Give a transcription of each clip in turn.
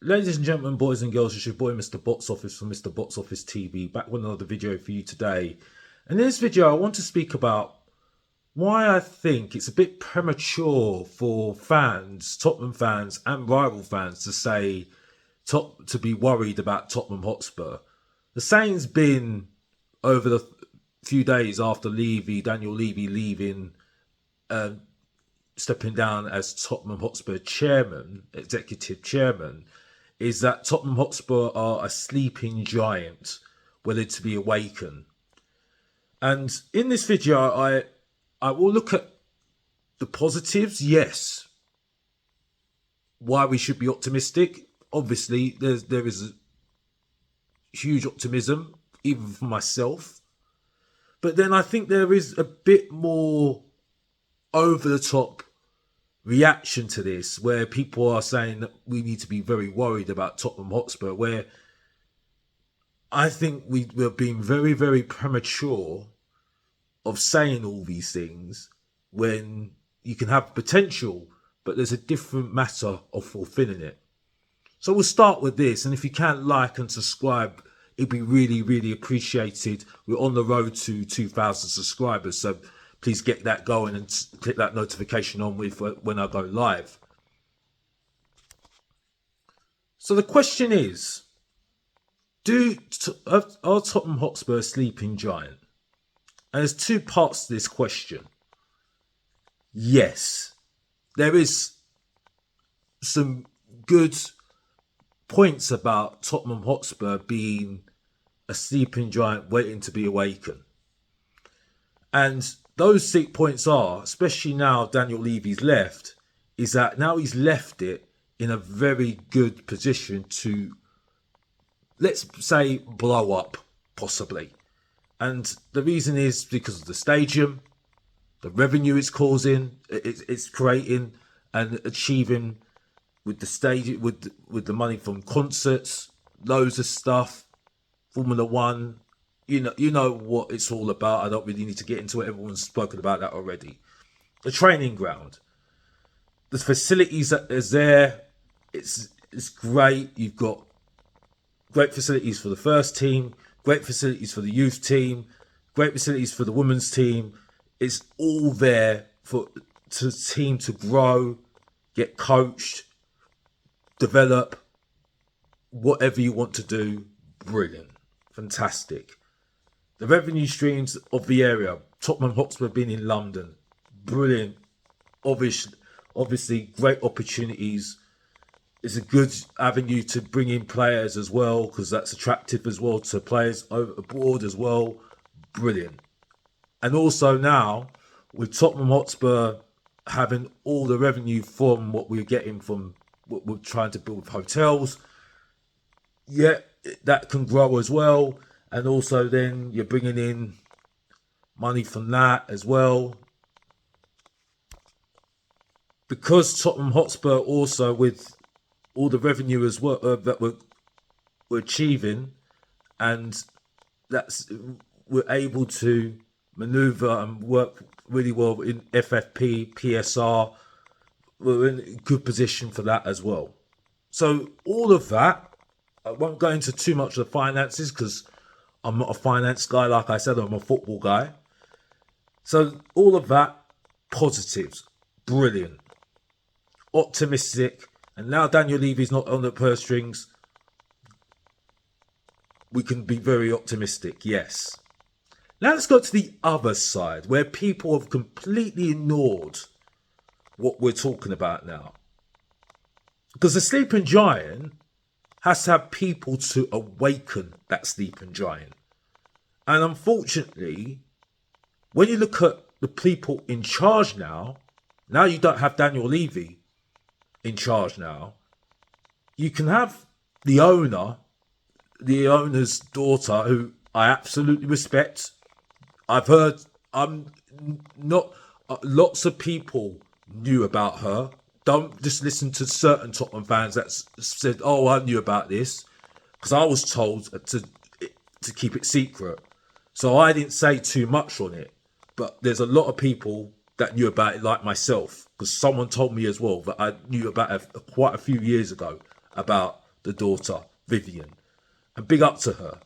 Ladies and gentlemen, boys and girls, it's your boy Mr. Box Office from Mr. Box Office TV, back with another video for you today. In this video, I want to speak about why I think it's a bit premature for fans, Tottenham fans and rival fans to be worried about Tottenham Hotspur. The saying's been over the few days after Daniel Levy leaving, stepping down as Tottenham Hotspur chairman, executive chairman, is that Tottenham Hotspur are a sleeping giant, whether to be awakened. And in this video, I will look at the positives, yes. Why we should be optimistic. Obviously, there is a huge optimism, even for myself. But then I think there is a bit more over the top reaction to this, where people are saying that we need to be very worried about Tottenham Hotspur, where I think we're being very, very premature of saying all these things when you can have potential, but there's a different matter of fulfilling it. So we'll start with this, and if you can like and subscribe, it'd be really, really appreciated. We're on the road to 2,000 subscribers, so please get that going and click that notification on with when I go live. So the question is, are Tottenham Hotspur a sleeping giant? And there's two parts to this question. Yes, there is some good points about Tottenham Hotspur being a sleeping giant waiting to be awakened. And those 6 points are, especially now Daniel Levy's left, is that now he's left it in a very good position to, let's say, blow up, possibly. And the reason is because of the stadium, the revenue it's causing, it's creating and achieving with the stage, with the money from concerts, loads of stuff, Formula One. You know what it's all about. I don't really need to get into it. Everyone's spoken about that already. The training ground, the facilities that is there, it's great. You've got great facilities for the first team, great facilities for the youth team, great facilities for the women's team. It's all there for the team to grow, get coached, develop, whatever you want to do. Brilliant, fantastic. The revenue streams of the area, Tottenham Hotspur being in London, brilliant. Obviously, great opportunities. It's a good avenue to bring in players as well, because that's attractive as well to players abroad as well. Brilliant. And also now, with Tottenham Hotspur having all the revenue from what we're getting from what we're trying to build hotels, yeah, that can grow as well. And also then you're bringing in money from that as well. Because Tottenham Hotspur also, with all the revenue as well that we're achieving, and we're able to maneuver and work really well in FFP, PSR. We're in a good position for that as well. So all of that, I won't go into too much of the finances because I'm not a finance guy. Like I said, I'm a football guy. So all of that, positives, brilliant, optimistic. And now Daniel Levy's not on the purse strings. We can be very optimistic, yes. Now let's go to the other side, where people have completely ignored what we're talking about now. Because the sleeping giant has to have people to awaken that sleeping giant. And unfortunately, when you look at the people in charge now you don't have Daniel Levy in charge now. You can have the owner's daughter, who I absolutely respect. I've heard, lots of people knew about her. Don't just listen to certain Tottenham fans that said, oh, I knew about this, because I was told to keep it secret. So I didn't say too much on it. But there's a lot of people that knew about it, like myself, because someone told me as well that I knew about it quite a few years ago about the daughter, Vivian. And big up to her,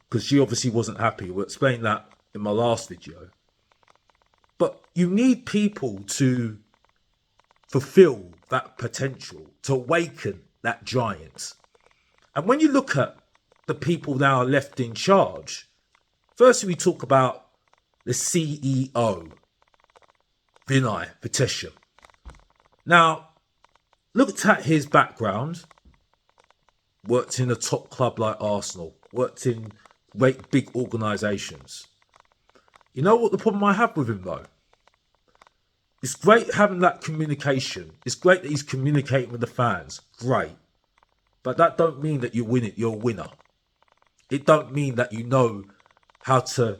because she obviously wasn't happy. We'll explain that in my last video. But you need people to fulfill that potential, to awaken that giant. And when you look at the people now left in charge, firstly we talk about the CEO, Vinay Vitesham. Now, looked at his background, worked in a top club like Arsenal, worked in great big organisations. You know what the problem I have with him though? It's great having that communication. It's great that he's communicating with the fans. Great. But that don't mean that you win it, you're a winner. It don't mean that you know how to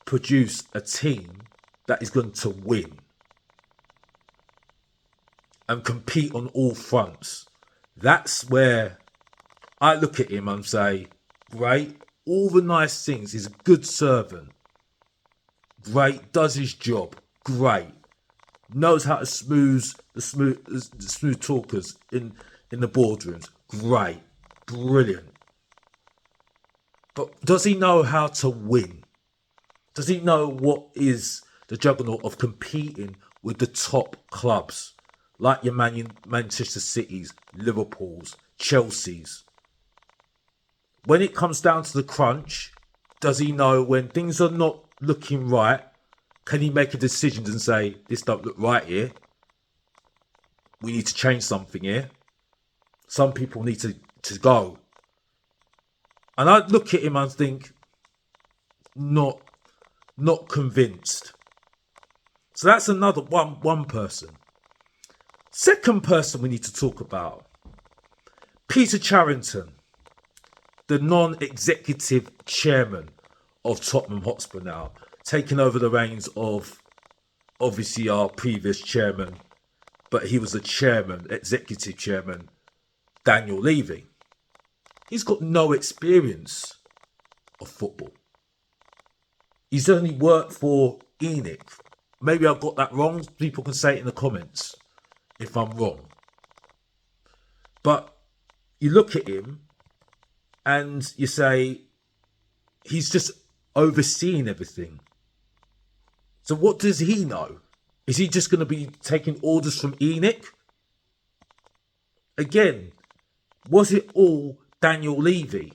produce a team that is going to win and compete on all fronts. That's where I look at him and say, great, all the nice things. He's a good servant. Great, does his job. Great. Knows how to smooth talkers in the boardrooms. Great. Brilliant. But does he know how to win? Does he know what is the juggernaut of competing with the top clubs? Like your Manchester Cities, Liverpools, Chelseas. When it comes down to the crunch, does he know when things are not looking right? Can he make a decision and say, this don't look right here? We need to change something here. Some people need to go. And I look at him and think, not convinced. So that's another one person. Second person we need to talk about, Peter Charrington, the non-executive chairman of Tottenham Hotspur now, taking over the reins of obviously our previous chairman, but he was the chairman, executive chairman, Daniel Levy. He's got no experience of football. He's only worked for ENIC. Maybe I've got that wrong. People can say it in the comments if I'm wrong. But you look at him and you say, he's just overseeing everything. So what does he know? Is he just going to be taking orders from ENIC? Again, was it all Daniel Levy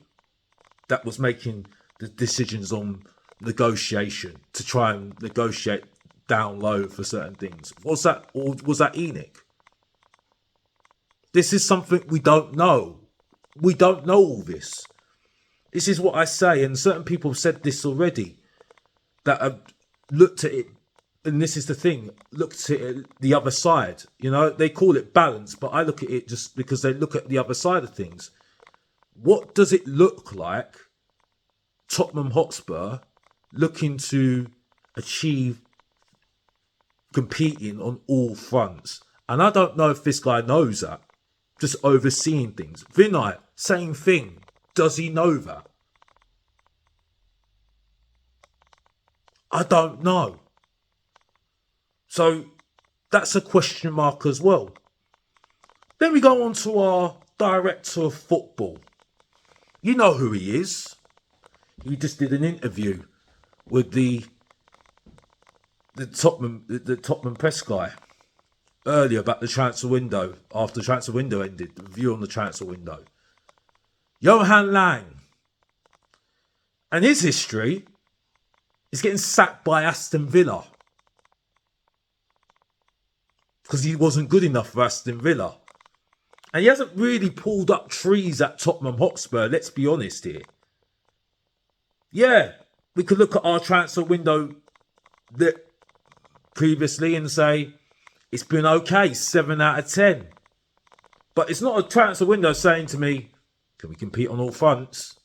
that was making the decisions on negotiation to try and negotiate down low for certain things? Was that ENIC? This is something we don't know. We don't know all this. This is what I say, and certain people have said this already, that have looked at it, and this is the thing, looked at it the other side. You know, they call it balance, but I look at it just because they look at the other side of things. What does it look like Tottenham Hotspur looking to achieve competing on all fronts? And I don't know if this guy knows that. Just overseeing things. Vinay, same thing. Does he know that? I don't know. So that's a question mark as well. Then we go on to our director of football. You know who he is. He just did an interview with the Tottenham press guy earlier about the transfer window, after the transfer window ended, the review on the transfer window. Johan Lang. And his history is getting sacked by Aston Villa because he wasn't good enough for Aston Villa. And he hasn't really pulled up trees at Tottenham Hotspur, let's be honest here. Yeah, we could look at our transfer window previously and say, it's been okay, 7 out of 10. But it's not a transfer window saying to me, can we compete on all fronts?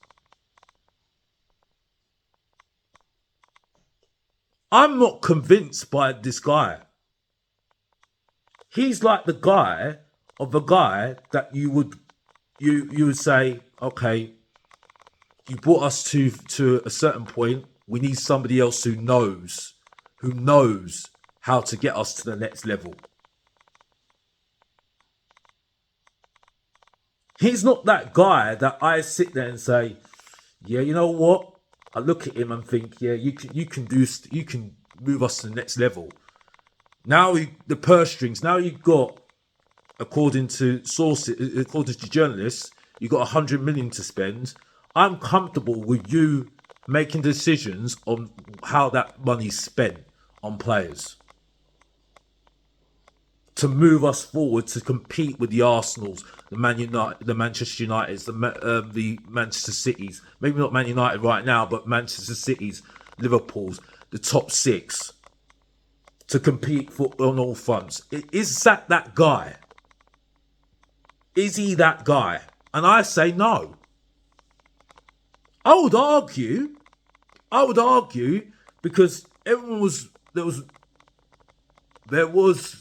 I'm not convinced by this guy. He's like the guy that you would say, okay, you brought us to a certain point. We need somebody else who knows how to get us to the next level. He's not that guy that I sit there and say, yeah, you know what? I look at him and think, yeah, you can move us to the next level. Now the purse strings. Now you've got, according to sources, according to journalists, you've got 100 million to spend. I'm comfortable with you making decisions on how that money's spent on players to move us forward to compete with the Arsenals, the Man United, the Manchester Uniteds, the Manchester Cities. Maybe not Man United right now, but Manchester Cities, Liverpool's, the top six, to compete on all fronts. Is that guy? Is he that guy? And I say no. I would argue because there was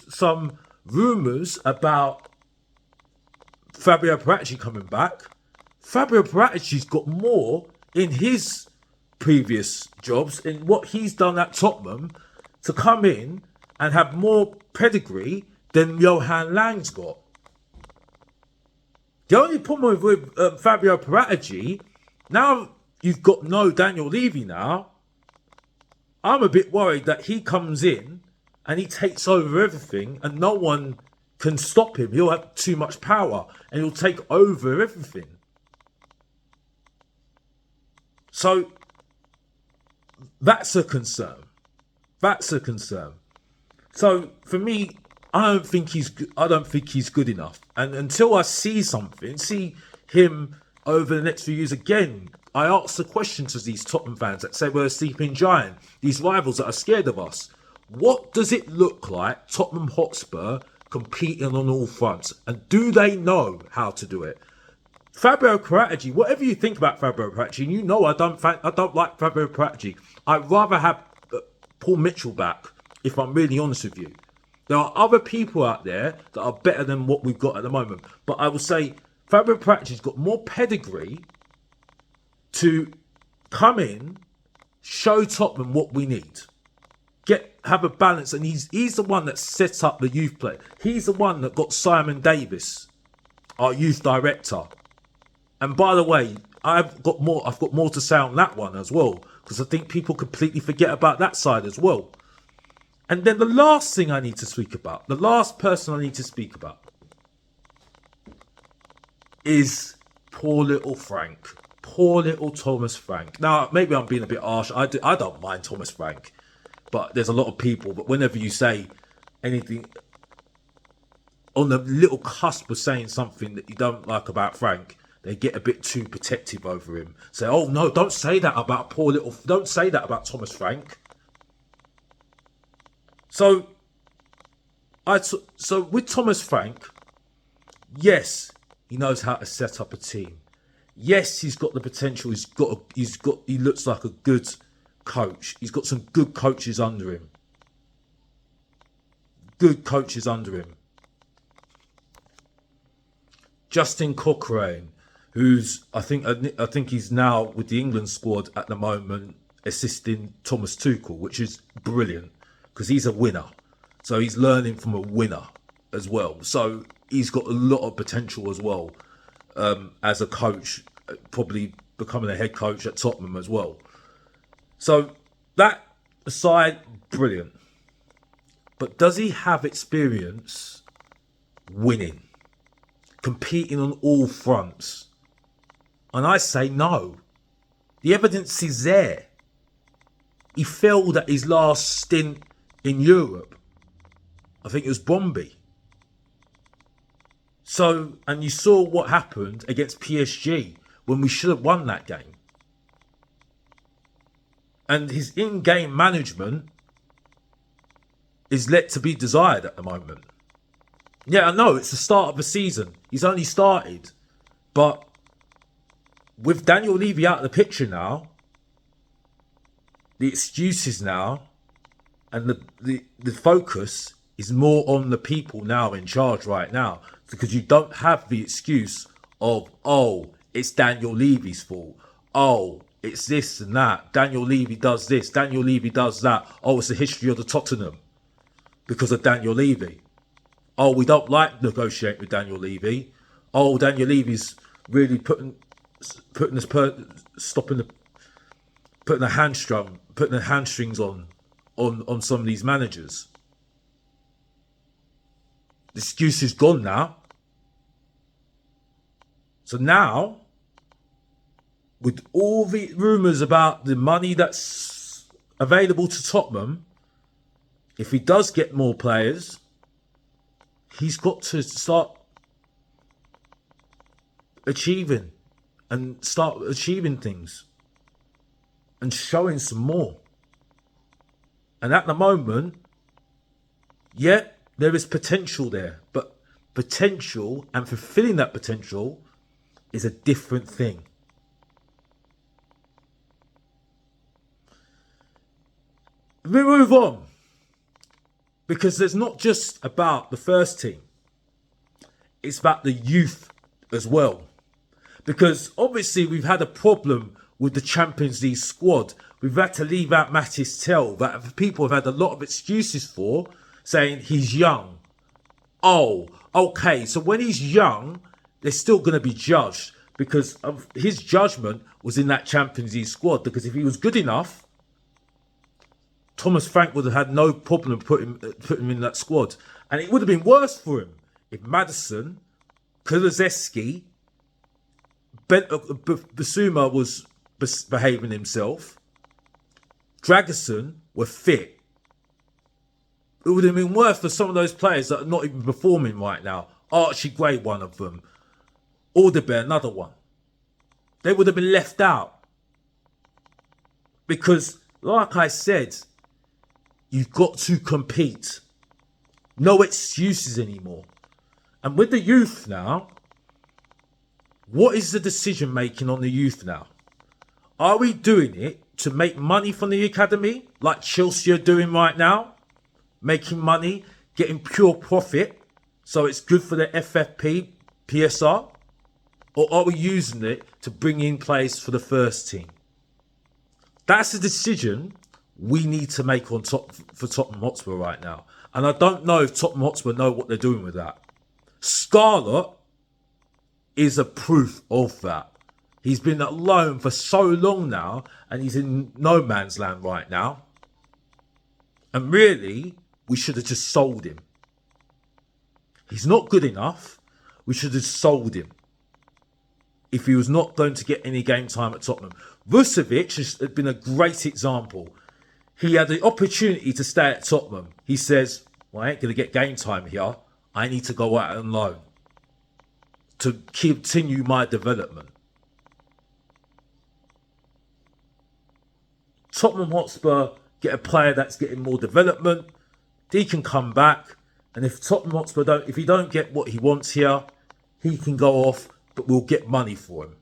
some rumours about Fabio Paratici coming back. Fabio Paratici's got more in his previous jobs, in what he's done at Tottenham, to come in and have more pedigree than Johan Lang's got. The only problem with Fabio Paratici, now you've got no Daniel Levy now, I'm a bit worried that he comes in and he takes over everything and no one can stop him. He'll have too much power and he'll take over everything. So that's a concern. So for me, I don't think he's good enough. And until I see him over the next few years again, I ask the question to these Tottenham fans that say we're a sleeping giant, these rivals that are scared of us. What does it look like, Tottenham Hotspur competing on all fronts? And do they know how to do it? Fabio Paratici, whatever you think about Fabio Paratici, you know I don't like Fabio Paratici. I'd rather have Paul Mitchell back, if I'm really honest with you. There are other people out there that are better than what we've got at the moment. But I would say Fabio Paratici's got more pedigree to come in, show Tottenham what we need. Have a balance, and he's the one that set up the youth play. He's the one that got Simon Davis, our youth director. And by the way, I've got more to say on that one as well, because I think people completely forget about that side as well. And then the last thing I need to speak about, the last person I need to speak about, is poor little Frank. Poor little Thomas Frank. Now, maybe I'm being a bit harsh. I don't mind Thomas Frank. But there's a lot of people. But whenever you say anything on the little cusp of saying something that you don't like about Frank, they get a bit too protective over him. Say, oh no, don't say that about don't say that about Thomas Frank. So with Thomas Frank, yes, he knows how to set up a team. Yes, he's got the potential. He looks like a good coach. He's got some good coaches under him. Justin Cochrane, who's I think he's now with the England squad at the moment, assisting Thomas Tuchel, which is brilliant because he's a winner. So he's learning from a winner as well. So he's got a lot of potential as well as a coach, probably becoming a head coach at Tottenham as well. So that aside, brilliant. But does he have experience winning, competing on all fronts? And I say no. The evidence is there. He failed at his last stint in Europe. I think it was Bromby. So, and you saw what happened against PSG when we should have won that game. And his in-game management is let to be desired at the moment. Yeah, I know it's the start of the season. He's only started. But with Daniel Levy out of the picture now, the excuses now and the focus is more on the people now in charge right now. Because you don't have the excuse of, oh, it's Daniel Levy's fault. Oh, it's this and that. Daniel Levy does this. Daniel Levy does that. Oh, it's the history of the Tottenham because of Daniel Levy. Oh, we don't like negotiating with Daniel Levy. Oh, Daniel Levy's really putting this stopping the putting the hamstrings on some of these managers. The excuse is gone now. So now, with all the rumours about the money that's available to Tottenham, if he does get more players, he's got to start achieving things and showing some more. And at the moment, yeah, there is potential there, but potential and fulfilling that potential is a different thing. We move on, because it's not just about the first team, it's about the youth as well. Because obviously we've had a problem with the Champions League squad. We've had to leave out Mattis Tell, that people have had a lot of excuses for, saying he's young. Oh, okay, so when he's young, they're still going to be judged because of his judgment was in that Champions League squad. Because if he was good enough, Thomas Frank would have had no problem putting him in that squad. And it would have been worse for him if Maddison, Kulusevski, Basuma was behaving himself, Dragerson were fit. It would have been worse for some of those players that are not even performing right now. Archie Gray, one of them. Alderbear, another one. They would have been left out. Because, like I said, you've got to compete. No excuses anymore. And with the youth now, what is the decision making on the youth now? Are we doing it to make money from the academy, like Chelsea are doing right now? Making money, getting pure profit, so it's good for the FFP, PSR? Or are we using it to bring in players for the first team? That's a decision we need to make for Tottenham Hotspur right now. And I don't know if Tottenham Hotspur know what they're doing with that. Scarlett is a proof of that. He's been at loan for so long now, and he's in no man's land right now. And really, we should have just sold him. He's not good enough. We should have sold him if he was not going to get any game time at Tottenham. Vucevic has been a great example. He had the opportunity to stay at Tottenham. He says, well, I ain't going to get game time here. I need to go out on loan to continue my development. Tottenham Hotspur get a player that's getting more development. He can come back, and if Tottenham Hotspur if he don't get what he wants here, he can go off, but we'll get money for him.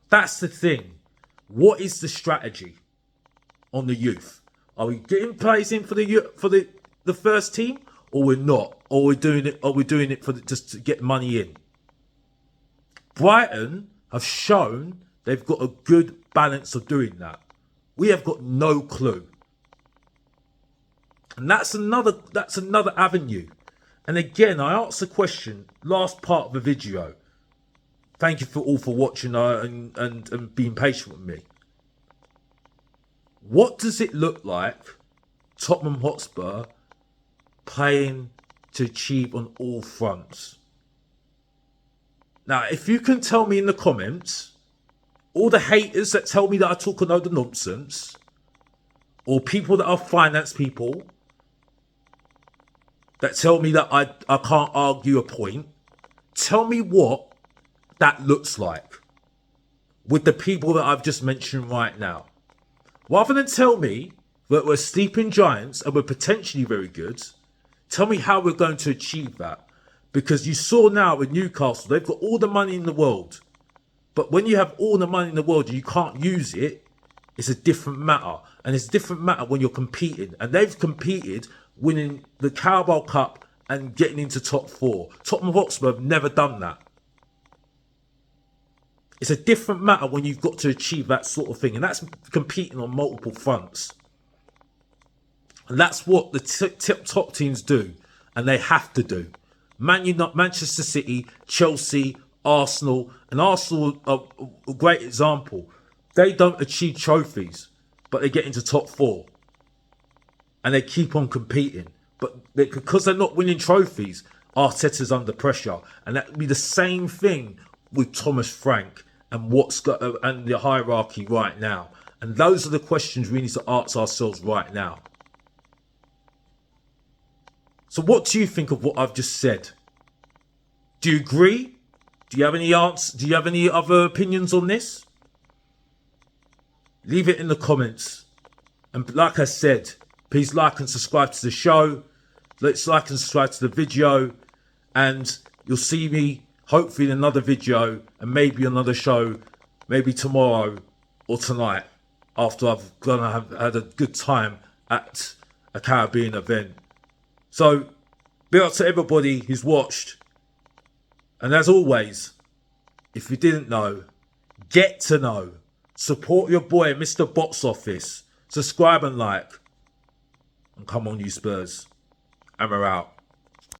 That's the thing. What is the strategy on the youth? Are we getting players in for the first team, or we're not? Or we're doing it? Are we doing it for just to get money in? Brighton have shown they've got a good balance of doing that. We have got no clue. And that's another avenue. And again, I asked the question last part of the video. Thank you all for watching and being patient with me. What does it look like Tottenham Hotspur playing to achieve on all fronts? Now, if you can tell me in the comments, all the haters that tell me that I talk a load of nonsense, or people that are finance people that tell me that I can't argue a point, tell me what that looks like with the people that I've just mentioned right now. Rather than tell me that we're sleeping giants and we're potentially very good, tell me how we're going to achieve that. Because you saw now with Newcastle, they've got all the money in the world. But when you have all the money in the world and you can't use it, it's a different matter. And it's a different matter when you're competing. And they've competed, winning the Carabao Cup and getting into top 4. Tottenham Hotspur have never done that. It's a different matter when you've got to achieve that sort of thing. And that's competing on multiple fronts. And that's what the top teams do. and they have to do. Manchester City, Chelsea, Arsenal, and Arsenal are a great example. They don't achieve trophies, but they get into top four. And they keep on competing. But because they're not winning trophies, Arteta's under pressure. And that would be the same thing with Thomas Frank and and the hierarchy right now. And those are the questions we need to ask ourselves right now. So what do you think of what I've just said? Do you agree? Do you have any answers? Do you have any other opinions on this? Leave it in the comments. And like I said, please like and subscribe to the show. Let's like and subscribe to the video. And you'll see me hopefully in another video and maybe another show, maybe tomorrow or tonight after I've had a good time at a Caribbean event. So, big up to everybody who's watched. And as always, if you didn't know, get to know. Support your boy, Mr. Box Office. Subscribe and like. And come on, you Spurs. And we're out.